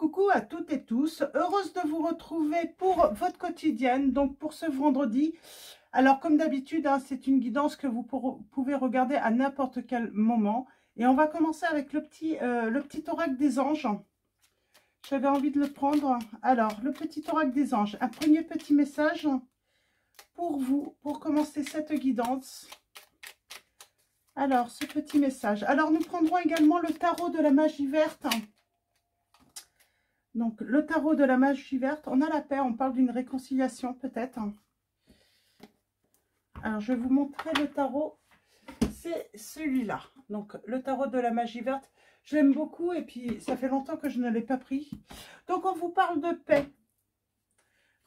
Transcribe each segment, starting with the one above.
Coucou à toutes et tous, heureuse de vous retrouver pour votre quotidienne, donc pour ce vendredi. Alors comme d'habitude, hein, c'est une guidance que vous pouvez regarder à n'importe quel moment. Et on va commencer avec le petit oracle des anges. J'avais envie de le prendre. Alors, le petit oracle des anges, un premier petit message pour vous, pour commencer cette guidance. Alors, ce petit message. Alors, nous prendrons également le tarot de la magie verte. Donc, le tarot de la magie verte, on a la paix, on parle d'une réconciliation peut-être. Alors, je vais vous montrer le tarot, c'est celui-là. Donc, le tarot de la magie verte, je l'aime beaucoup et puis ça fait longtemps que je ne l'ai pas pris. Donc, on vous parle de paix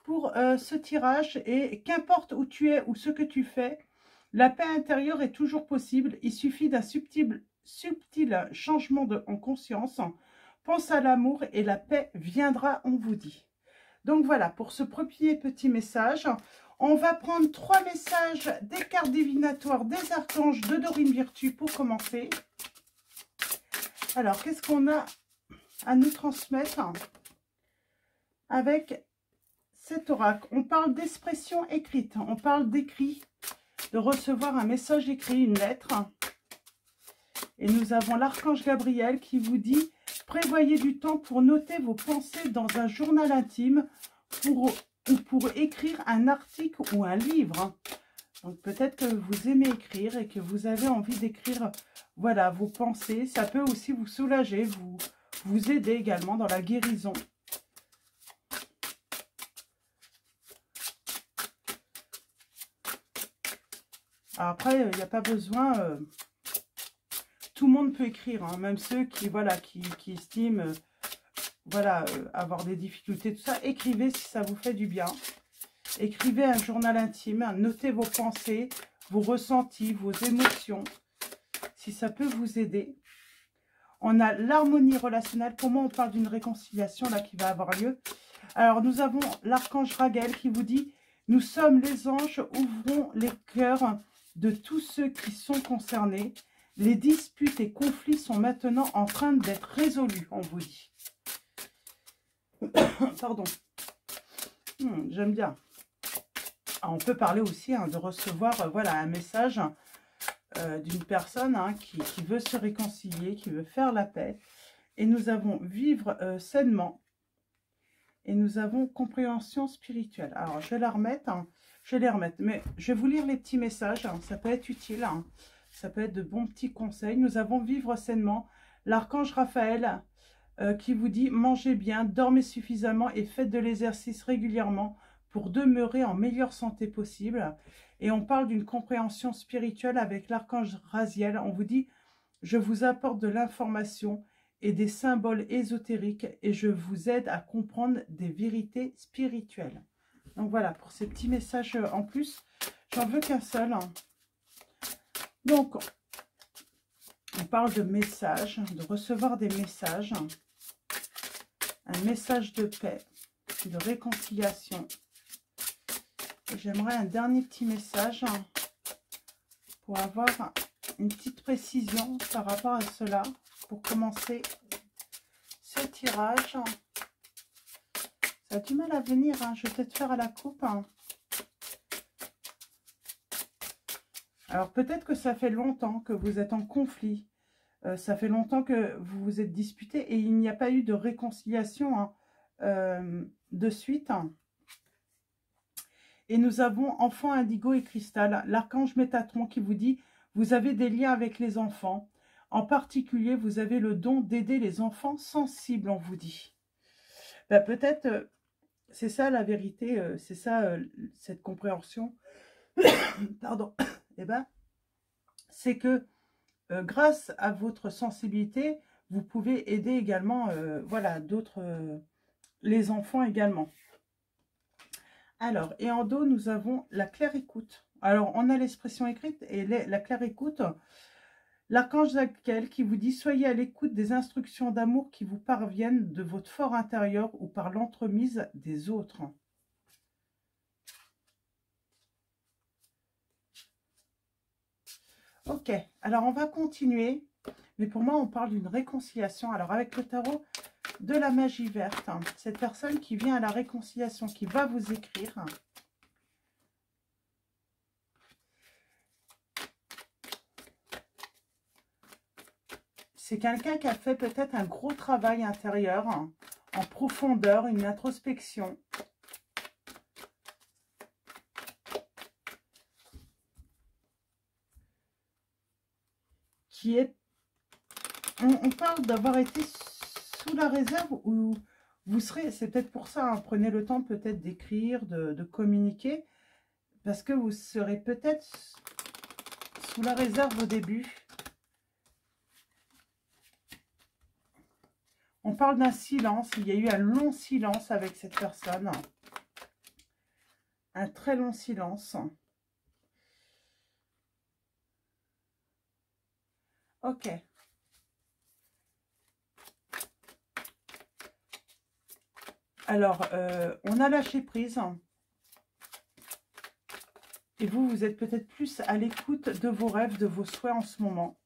pour ce tirage et qu'importe où tu es ou ce que tu fais, la paix intérieure est toujours possible. Il suffit d'un subtil changement en conscience. Pense à l'amour et la paix viendra, on vous dit. Donc voilà, pour ce premier petit message, on va prendre 3 messages des cartes divinatoires des archanges de Dorine Virtue pour commencer. Alors, qu'est-ce qu'on a à nous transmettre avec cet oracle? On parle d'expression écrite, on parle d'écrit, de recevoir un message écrit, une lettre. Et nous avons l'archange Gabriel qui vous dit: prévoyez du temps pour noter vos pensées dans un journal intime ou pour écrire un article ou un livre. Donc peut-être que vous aimez écrire et que vous avez envie d'écrire, voilà, vos pensées. Ça peut aussi vous soulager, vous aider également dans la guérison. Alors après, il n'y a pas besoin... tout le monde peut écrire, hein, même ceux qui, voilà, qui estiment voilà, avoir des difficultés, tout ça. Écrivez si ça vous fait du bien. Écrivez un journal intime, notez vos pensées, vos ressentis, vos émotions, si ça peut vous aider. On a l'harmonie relationnelle. Pour moi, on parle d'une réconciliation là qui va avoir lieu. Alors, nous avons l'archange Raguel qui vous dit: nous sommes les anges, ouvrons les cœurs de tous ceux qui sont concernés. Les disputes et conflits sont maintenant en train d'être résolus, on vous dit. Pardon. J'aime bien. Alors, on peut parler aussi de recevoir voilà, un message d'une personne qui veut se réconcilier, qui veut faire la paix. Et nous avons vivre sainement. Et nous avons compréhension spirituelle. Alors, je vais la remettre. Je vais les remettre. Mais je vais vous lire les petits messages. Ça peut être utile. Ça peut être de bons petits conseils. Nous avons vivre sainement. L'archange Raphaël qui vous dit: mangez bien, dormez suffisamment et faites de l'exercice régulièrement pour demeurer en meilleure santé possible. Et on parle d'une compréhension spirituelle avec l'archange Raziel. On vous dit: je vous apporte de l'information et des symboles ésotériques et je vous aide à comprendre des vérités spirituelles. Donc voilà, pour ces petits messages en plus, j'en veux qu'un seul. Donc, on parle de messages, de recevoir des messages, un message de paix, de réconciliation. J'aimerais un dernier petit message pour avoir une petite précision par rapport à cela, pour commencer ce tirage. Ça a du mal à venir, je vais peut-être faire à la coupe. Alors peut-être que ça fait longtemps que vous êtes en conflit, ça fait longtemps que vous vous êtes disputés et il n'y a pas eu de réconciliation de suite. Et nous avons enfant indigo et cristal, l'archange Métatron qui vous dit: vous avez des liens avec les enfants. En particulier, vous avez le don d'aider les enfants sensibles, on vous dit. Ben, peut-être, c'est ça la vérité, c'est ça cette compréhension. Pardon. Eh ben, c'est que grâce à votre sensibilité, vous pouvez aider également, voilà, d'autres, les enfants également. Alors, et en dos, nous avons la claire écoute. Alors, on a l'expression écrite et la claire écoute. L'archange Zadkiel qui vous dit: soyez à l'écoute des instructions d'amour qui vous parviennent de votre fort intérieur ou par l'entremise des autres. Ok, alors on va continuer. Mais pour moi, on parle d'une réconciliation. Alors, avec le tarot de la magie verte, hein, cette personne qui vient à la réconciliation, qui va vous écrire. C'est quelqu'un qui a fait peut-être un gros travail intérieur, hein, en profondeur, une introspection. Qui est... On parle d'avoir été sous la réserve où vous serez... C'est peut-être pour ça, hein, prenez le temps peut-être d'écrire, de communiquer. Parce que vous serez peut-être sous la réserve au début. On parle d'un silence. Il y a eu un long silence avec cette personne. Un très long silence. Ok. Alors, on a lâché prise. Et vous, vous êtes peut-être plus à l'écoute de vos rêves, de vos souhaits en ce moment.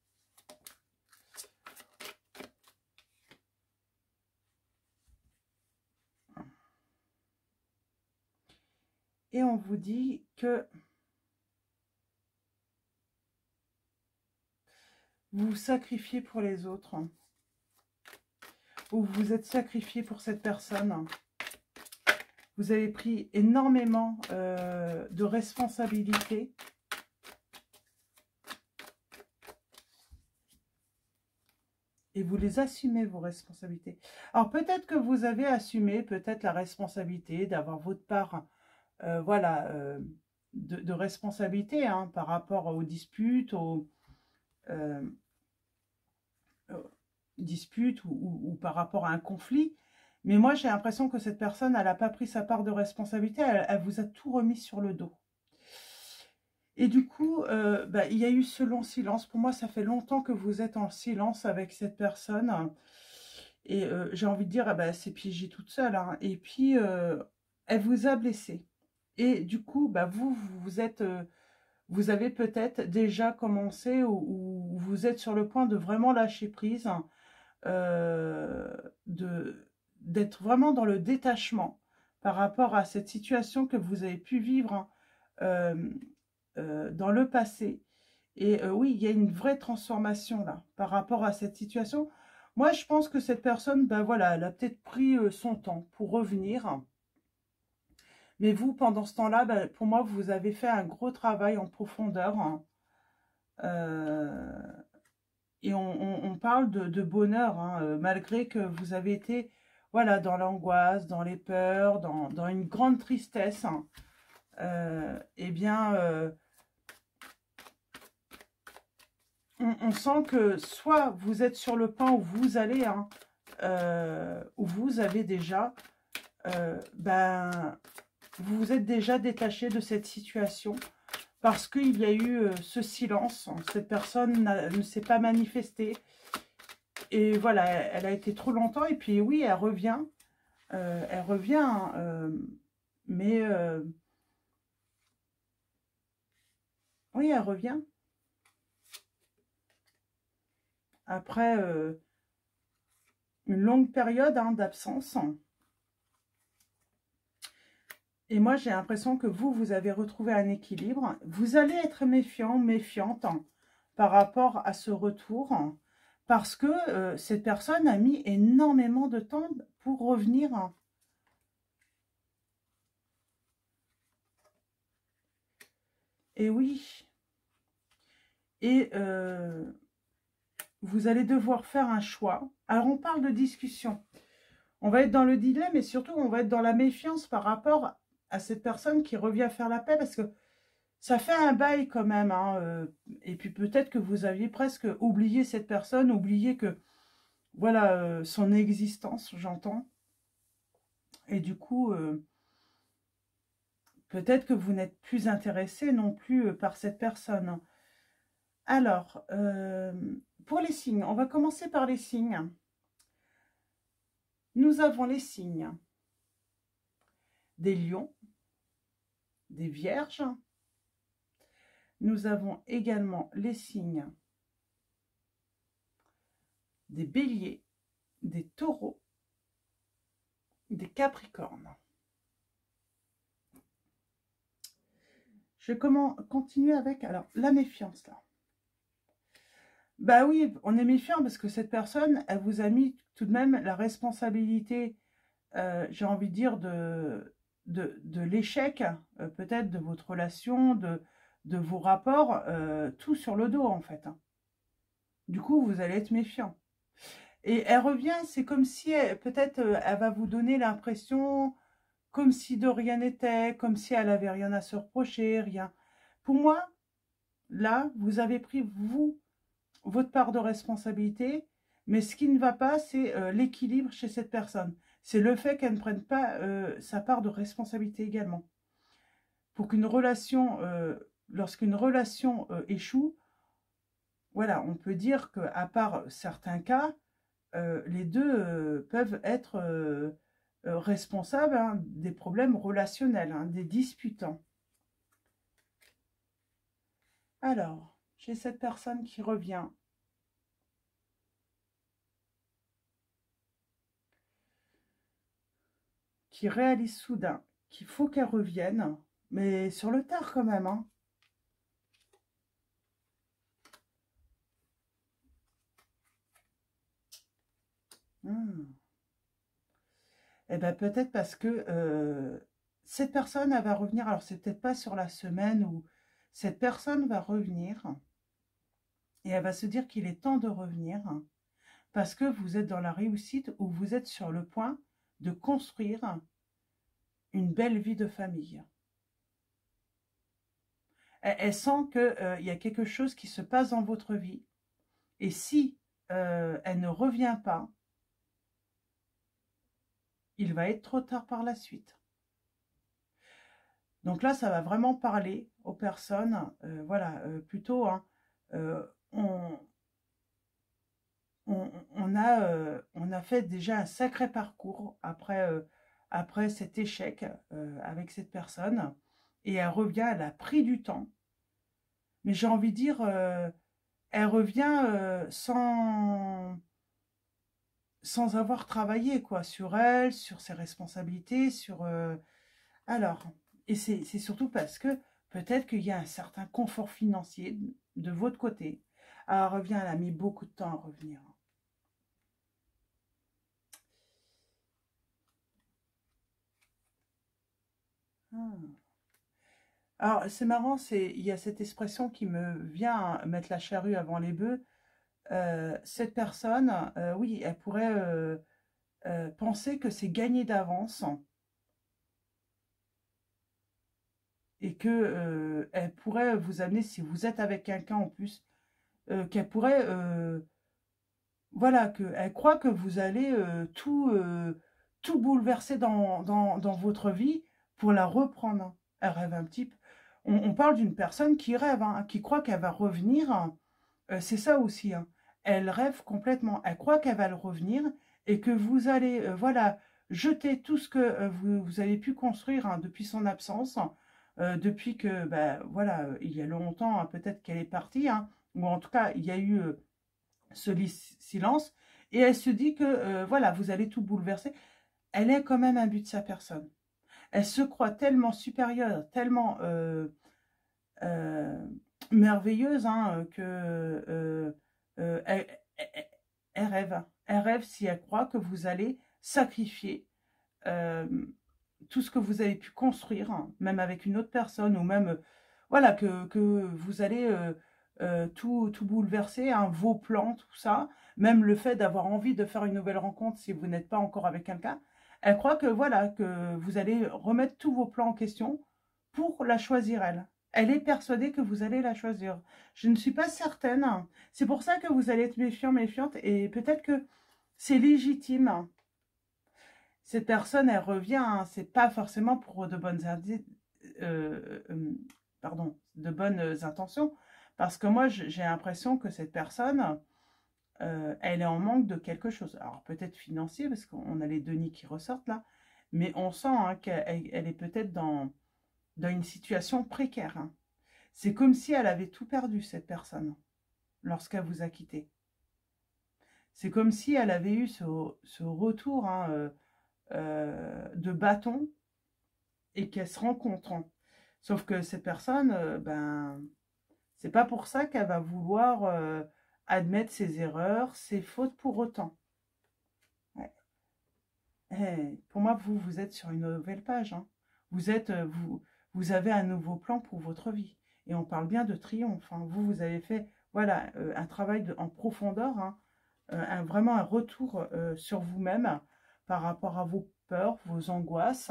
Et on vous dit que vous vous sacrifiez pour les autres. Ou vous vous êtes sacrifié pour cette personne. Vous avez pris énormément de responsabilités. Et vous les assumez, vos responsabilités. Alors peut-être que vous avez assumé peut-être la responsabilité d'avoir votre part, voilà, de responsabilité, hein, par rapport aux disputes, euh, ou par rapport à un conflit. Mais moi, j'ai l'impression que cette personne, elle n'a pas pris sa part de responsabilité, elle vous a tout remis sur le dos. Et du coup, il y a eu ce long silence. Pour moi, ça fait longtemps que vous êtes en silence avec cette personne. Et j'ai envie de dire, elle s'est piégée toute seule, hein. Et puis, elle vous a blessé. Et du coup, vous avez peut-être déjà commencé ou vous êtes sur le point de vraiment lâcher prise, hein, d'être vraiment dans le détachement par rapport à cette situation que vous avez pu vivre, hein, dans le passé. Et oui, il y a une vraie transformation là par rapport à cette situation. Moi, je pense que cette personne, voilà, elle a peut-être pris son temps pour revenir. Mais vous, pendant ce temps-là, pour moi, vous avez fait un gros travail en profondeur, hein. Et on parle de bonheur, hein, malgré que vous avez été, voilà, dans l'angoisse, dans les peurs, dans une grande tristesse, hein. Eh bien, on sent que soit vous êtes sur le point où vous allez, hein, où vous avez déjà, vous vous êtes déjà détaché de cette situation parce qu'il y a eu ce silence. Cette personne ne s'est pas manifestée. Et voilà, elle a été trop longtemps. Et puis oui, elle revient. Elle revient. Hein, mais oui, elle revient. Après une longue période, hein, d'absence. Et moi, j'ai l'impression que vous avez retrouvé un équilibre. Vous allez être méfiant, méfiante, hein, par rapport à ce retour. Hein, parce que cette personne a mis énormément de temps pour revenir. Hein. Et oui. Et vous allez devoir faire un choix. Alors, on parle de discussion. On va être dans le dilemme et surtout, on va être dans la méfiance par rapport à cette personne qui revient faire la paix parce que ça fait un bail quand même. Hein, et puis peut-être que vous aviez presque oublié cette personne, oublié que, voilà, son existence, j'entends. Et du coup, peut-être que vous n'êtes plus intéressé non plus par cette personne. Alors, pour les signes, on va commencer par les signes. Nous avons les signes des lions, des vierges. Nous avons également les signes des béliers, des taureaux, des capricornes. Je vais continuer avec la méfiance là. Bah oui, on est méfiant parce que cette personne, elle vous a mis tout de même la responsabilité, j'ai envie de dire, de l'échec, peut-être de votre relation, de vos rapports, tout sur le dos en fait. Du coup, vous allez être méfiant. Et elle revient, c'est comme si, peut-être, elle va vous donner l'impression, comme si de rien n'était, comme si elle avait rien à se reprocher, rien. Pour moi, là, vous avez pris, vous, votre part de responsabilité, mais ce qui ne va pas, c'est l'équilibre chez cette personne. C'est le fait qu'elle ne prenne pas sa part de responsabilité également. Pour qu'une relation, lorsqu'une relation échoue, voilà, on peut dire qu'à part certains cas, les deux peuvent être responsables, hein, des problèmes relationnels, hein, des disputes. Alors, j'ai cette personne qui revient. Qui réalise soudain qu'il faut qu'elle revienne, mais sur le tard quand même. Hein. Eh bien, peut-être parce que cette personne, elle va revenir, alors c'est peut-être pas sur la semaine où cette personne va revenir et elle va se dire qu'il est temps de revenir parce que vous êtes dans la réussite ou vous êtes sur le point de construire une belle vie de famille. Elle sent qu'il y a quelque chose qui se passe dans votre vie et si elle ne revient pas, il va être trop tard par la suite. Donc là, ça va vraiment parler aux personnes, voilà, plutôt, hein, on a fait déjà un sacré parcours après cet échec avec cette personne, et elle revient, elle a pris du temps, mais j'ai envie de dire, elle revient sans avoir travaillé quoi, sur elle, sur ses responsabilités, sur... alors, et c'est surtout parce que peut-être qu'il y a un certain confort financier de votre côté. Alors, elle revient, elle a mis beaucoup de temps à revenir. Alors, c'est marrant, il y a cette expression qui me vient, hein, mettre la charrue avant les bœufs. Cette personne, oui, elle pourrait penser que c'est gagné d'avance et que elle pourrait vous amener, si vous êtes avec quelqu'un en plus, qu'elle pourrait, voilà, qu'elle croit que vous allez tout bouleverser dans votre vie pour la reprendre. Elle rêve un petit peu. On parle d'une personne qui rêve, hein, qui croit qu'elle va revenir. C'est ça aussi. Hein. Elle rêve complètement. Elle croit qu'elle va le revenir et que vous allez, voilà, jeter tout ce que vous avez pu construire hein, depuis son absence, depuis que, ben, voilà, il y a longtemps, hein, peut-être qu'elle est partie, hein, ou en tout cas, il y a eu ce silence, et elle se dit que, voilà, vous allez tout bouleverser. Elle est quand même un but de sa personne. Elle se croit tellement supérieure, tellement merveilleuse hein, que elle rêve. Elle rêve si elle croit que vous allez sacrifier euh, tout ce que vous avez pu construire, hein, même avec une autre personne, ou même, voilà, que vous allez tout bouleverser, hein, vos plans, tout ça, même le fait d'avoir envie de faire une nouvelle rencontre si vous n'êtes pas encore avec quelqu'un, elle croit que, voilà, que vous allez remettre tous vos plans en question pour la choisir elle. Elle est persuadée que vous allez la choisir. Je ne suis pas certaine. C'est pour ça que vous allez être méfiant, méfiante, et peut-être que c'est légitime. Cette personne, elle revient, hein, c'est pas forcément pour de bonnes de bonnes intentions, parce que moi, j'ai l'impression que cette personne, elle est en manque de quelque chose. Alors peut-être financier, parce qu'on a les deniers qui ressortent là, mais on sent hein, qu'elle est peut-être dans une situation précaire. Hein. C'est comme si elle avait tout perdu, cette personne, lorsqu'elle vous a quitté. C'est comme si elle avait eu ce retour hein, de bâton et qu'elle se rencontre. Hein. Sauf que cette personne, ben, c'est pas pour ça qu'elle va vouloir admettre ses erreurs, ses fautes pour autant. Ouais. Pour moi, vous êtes sur une nouvelle page. Hein. Vous avez un nouveau plan pour votre vie. Et on parle bien de triomphe. Hein. Vous avez fait voilà, un travail en profondeur, hein, vraiment un retour sur vous-même par rapport à vos peurs, vos angoisses.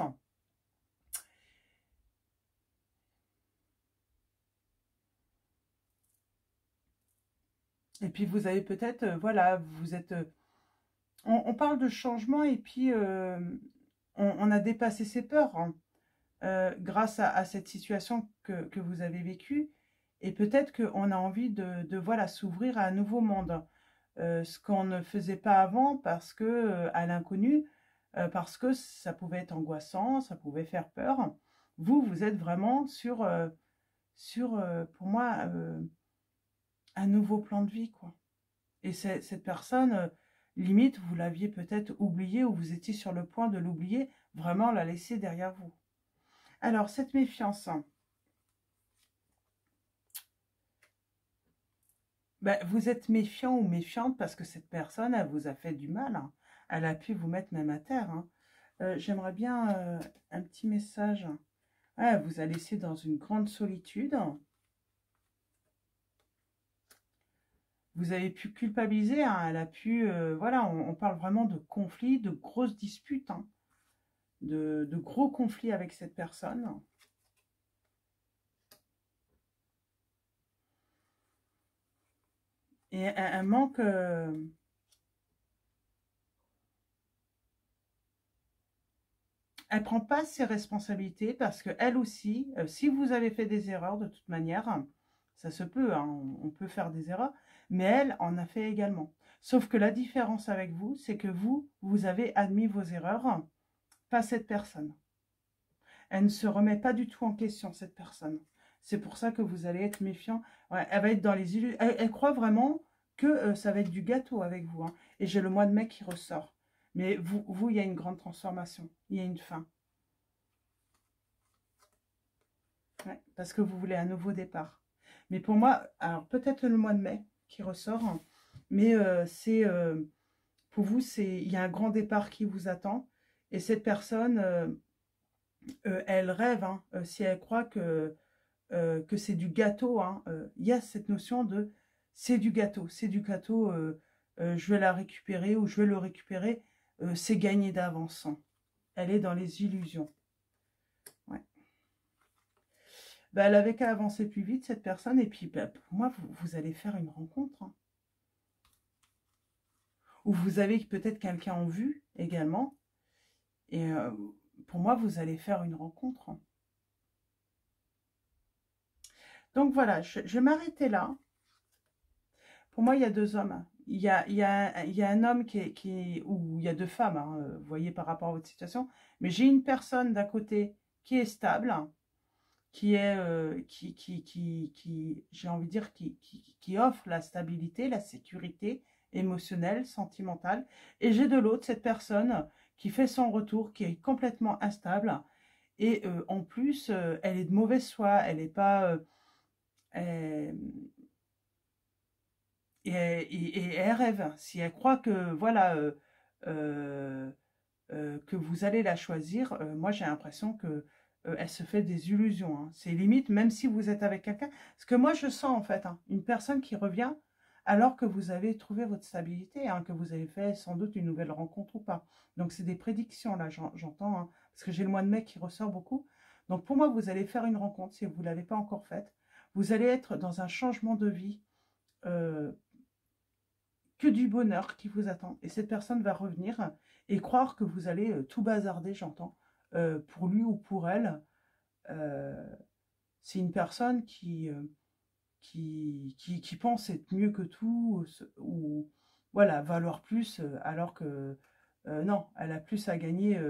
Et puis vous avez peut-être, voilà, vous êtes... on parle de changement et puis on a dépassé ses peurs hein, grâce à cette situation que vous avez vécue. Et peut-être qu'on a envie de voilà, s'ouvrir à un nouveau monde. Ce qu'on ne faisait pas avant parce que à l'inconnu, parce que ça pouvait être angoissant, ça pouvait faire peur. Vous êtes vraiment sur pour moi, un nouveau plan de vie, quoi. Et cette personne, limite, vous l'aviez peut-être oubliée ou vous étiez sur le point de l'oublier, vraiment la laisser derrière vous. Alors, cette méfiance, ben, vous êtes méfiant ou méfiante parce que cette personne, elle vous a fait du mal. Hein. Elle a pu vous mettre même à terre. Hein. J'aimerais bien un petit message. Ah, elle vous a laissé dans une grande solitude. Vous avez pu culpabiliser. Hein. Elle a pu... voilà, on parle vraiment de conflits, de grosses disputes. Hein. De gros conflits avec cette personne. Et un manque... elle ne prend pas ses responsabilités parce qu'elle aussi, si vous avez fait des erreurs de toute manière, ça se peut, hein, on peut faire des erreurs, mais elle en a fait également. Sauf que la différence avec vous, c'est que vous avez admis vos erreurs, pas cette personne. Elle ne se remet pas du tout en question, cette personne. C'est pour ça que vous allez être méfiant. Ouais, elle va être dans les illusions. Elle croit vraiment que ça va être du gâteau avec vous. Hein. Et j'ai le mois de mai qui ressort. Mais il y a une grande transformation. Il y a une fin. Ouais, parce que vous voulez un nouveau départ. Mais pour moi, alors peut-être le mois de mai qui ressort. Hein, mais pour vous, il y a un grand départ qui vous attend. Et cette personne, elle rêve. Hein, si elle croit que c'est du gâteau. Hein, y a cette notion de c'est du gâteau. C'est du gâteau. Je vais la récupérer ou je vais le récupérer. C'est gagné d'avance. Hein. Elle est dans les illusions. Ouais. Ben, elle avait qu'à avancer plus vite, cette personne. Et puis, ben, pour moi, vous allez faire une rencontre. Hein. Ou vous avez peut-être quelqu'un en vue également. Et pour moi, vous allez faire une rencontre. Hein. Donc voilà, je vais m'arrêter là. Pour moi, il y a deux hommes. Il y a un homme ou il y a deux femmes, hein, vous voyez, par rapport à votre situation. Mais j'ai une personne d'un côté qui est stable, qui est, j'ai envie de dire, qui offre la stabilité, la sécurité émotionnelle, sentimentale. Et j'ai de l'autre cette personne qui fait son retour, qui est complètement instable. Et en plus, elle est de mauvaise foi, elle n'est pas... et elle rêve. Si elle croit que, voilà, euh, que vous allez la choisir, moi j'ai l'impression que elle se fait des illusions. Hein. C'est limite, même si vous êtes avec quelqu'un. Ce que moi je sens en fait, hein, une personne qui revient alors que vous avez trouvé votre stabilité, hein, que vous avez fait sans doute une nouvelle rencontre ou pas. Donc c'est des prédictions là, j'entends, hein, parce que j'ai le mois de mai qui ressort beaucoup. Donc pour moi, vous allez faire une rencontre si vous ne l'avez pas encore faite. Vous allez être dans un changement de vie. Que du bonheur qui vous attend. Et cette personne va revenir et croire que vous allez tout bazarder, j'entends, pour lui ou pour elle. C'est une personne qui pense être mieux que tout, ou voilà, valoir plus, alors que non, elle a plus à gagner.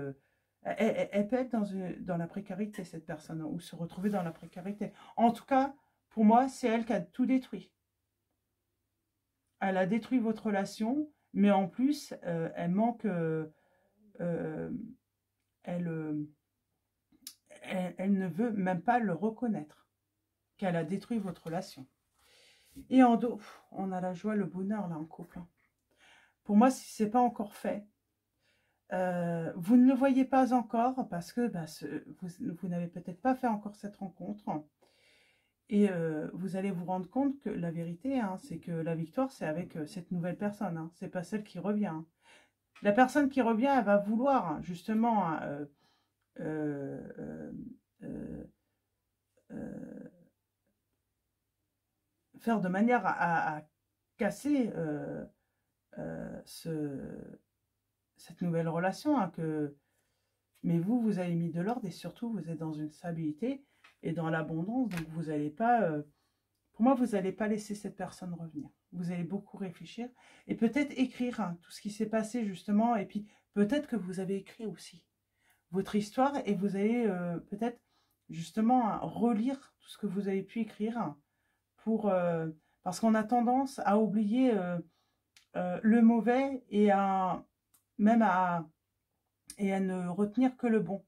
Elle peut être dans la précarité, cette personne, ou se retrouver dans la précarité. En tout cas, pour moi, c'est elle qui a tout détruit. Elle a détruit votre relation, mais en plus, elle manque, elle, elle ne veut même pas le reconnaître, qu'elle a détruit votre relation. Et en dos, on a la joie, le bonheur là en couple. Pour moi, si ce n'est pas encore fait, vous ne le voyez pas encore parce que bah, vous n'avez peut-être pas fait encore cette rencontre. Et vous allez vous rendre compte que la vérité, hein, c'est que la victoire, c'est avec cette nouvelle personne. Hein. C'est pas celle qui revient. Hein. La personne qui revient, elle va vouloir justement euh, euh, faire de manière à casser cette nouvelle relation. Hein, mais vous, vous avez mis de l'ordre et surtout, vous êtes dans une stabilité et dans l'abondance. Donc, vous n'allez pas... pour moi, vous n'allez pas laisser cette personne revenir. Vous allez beaucoup réfléchir et peut-être écrire hein, tout ce qui s'est passé justement. Et puis, peut-être que vous avez écrit aussi votre histoire et vous allez peut-être justement relire tout ce que vous avez pu écrire pour... parce qu'on a tendance à oublier le mauvais et même à ne retenir que le bon.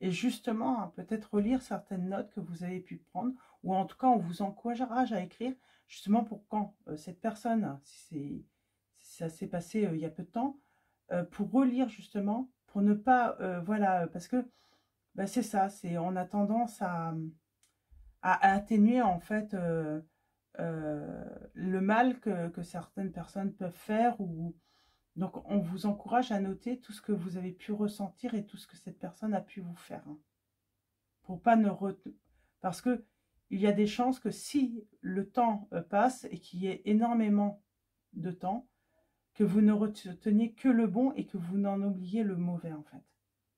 Et justement, hein, peut-être relire certaines notes que vous avez pu prendre, ou en tout cas, on vous encourage à écrire, justement pour quand cette personne, si ça s'est passé il y a peu de temps, pour relire justement, pour ne pas, voilà, parce que bah, c'est ça, on a tendance à atténuer en fait le mal que certaines personnes peuvent faire ou donc, on vous encourage à noter tout ce que vous avez pu ressentir et tout ce que cette personne a pu vous faire. Hein, pour pas ne parce que il y a des chances que si le temps passe et qu'il y ait énormément de temps, que vous ne reteniez que le bon et que vous n'en oubliez le mauvais, en fait,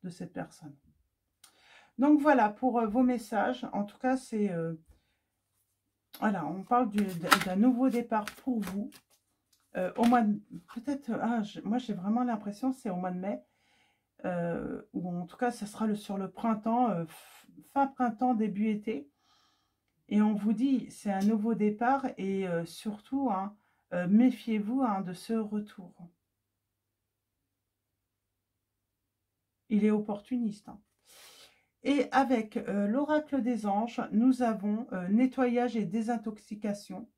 de cette personne. Donc, voilà, pour vos messages. En tout cas, c'est... voilà, on parle d'un nouveau départ pour vous. Au mois de... Peut-être... moi, j'ai vraiment l'impression que c'est au mois de mai. Ou en tout cas, ça sera sur le printemps, fin printemps, début été. Et on vous dit, c'est un nouveau départ et surtout, hein, méfiez-vous hein, de ce retour. Il est opportuniste. Hein. Et avec l'oracle des anges, nous avons nettoyage et désintoxication.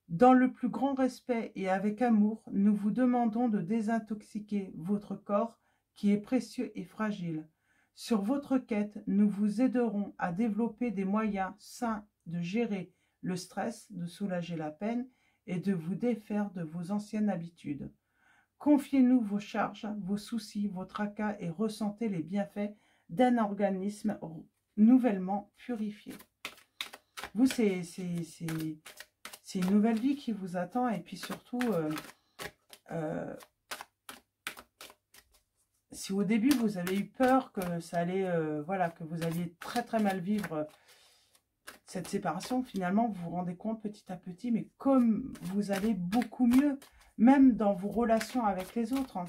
Dans le plus grand respect et avec amour, nous vous demandons de désintoxiquer votre corps qui est précieux et fragile. Sur votre quête, nous vous aiderons à développer des moyens sains de gérer le stress, de soulager la peine et de vous défaire de vos anciennes habitudes. Confiez-nous vos charges, vos soucis, vos tracas et ressentez les bienfaits d'un organisme nouvellement purifié. Vous, c'est une nouvelle vie qui vous attend et puis surtout, si au début vous avez eu peur que ça allait, voilà, que vous alliez très très mal vivre cette séparation, finalement vous vous rendez compte petit à petit, mais comme vous allez beaucoup mieux, même dans vos relations avec les autres. Hein.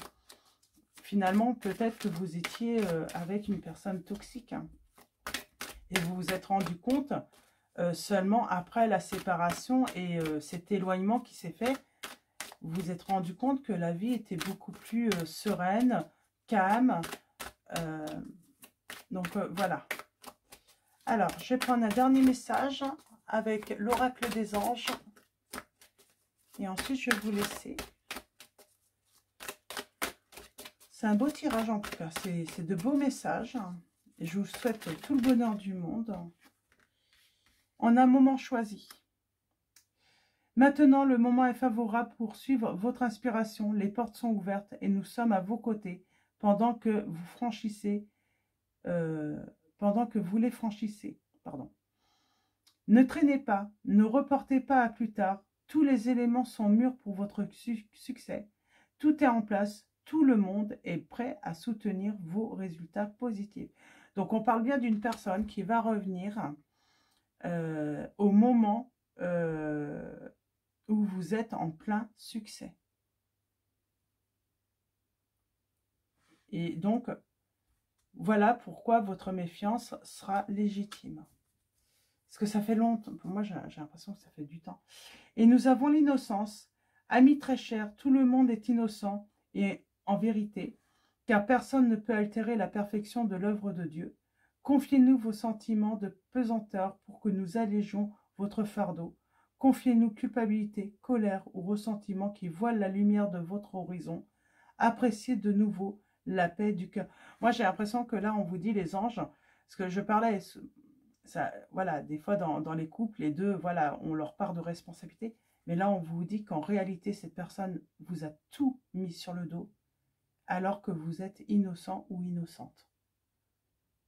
Finalement, peut-être que vous étiez avec une personne toxique hein, et vous vous êtes rendu compte seulement après la séparation et cet éloignement qui s'est fait, vous vous êtes rendu compte que la vie était beaucoup plus sereine, calme. Donc voilà. Alors, je vais prendre un dernier message avec l'oracle des anges. Et ensuite, je vais vous laisser. C'est un beau tirage en tout cas. C'est de beaux messages. Et je vous souhaite tout le bonheur du monde. En un moment choisi. Maintenant, le moment est favorable pour suivre votre inspiration. Les portes sont ouvertes et nous sommes à vos côtés pendant que vous franchissez, pendant que vous les franchissez. Pardon. Ne traînez pas, ne reportez pas à plus tard. Tous les éléments sont mûrs pour votre succès. Tout est en place. Tout le monde est prêt à soutenir vos résultats positifs. Donc, on parle bien d'une personne qui va revenir au moment où vous êtes en plein succès. Et donc, voilà pourquoi votre méfiance sera légitime. Parce que ça fait longtemps, pour moi j'ai l'impression que ça fait du temps. Et nous avons l'innocence. Amis très chers, tout le monde est innocent et en vérité, car personne ne peut altérer la perfection de l'œuvre de Dieu. Confiez-nous vos sentiments de pesanteur pour que nous allégions votre fardeau. Confiez-nous culpabilité, colère ou ressentiment qui voilent la lumière de votre horizon. Appréciez de nouveau la paix du cœur. Moi, j'ai l'impression que là, on vous dit, les anges, parce que je parlais, ça, voilà, des fois dans les couples, les deux, voilà, on leur part de responsabilité. Mais là, on vous dit qu'en réalité, cette personne vous a tout mis sur le dos, alors que vous êtes innocent ou innocente.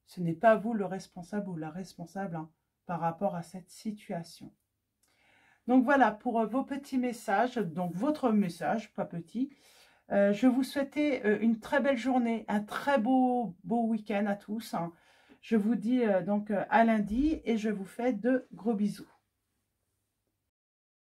Ce n'est pas vous le responsable ou la responsable hein, par rapport à cette situation. Donc voilà, pour vos petits messages, donc votre message, pas petit, je vous souhaitais une très belle journée, un très beau week-end à tous. Hein. Je vous dis donc à lundi et je vous fais de gros bisous.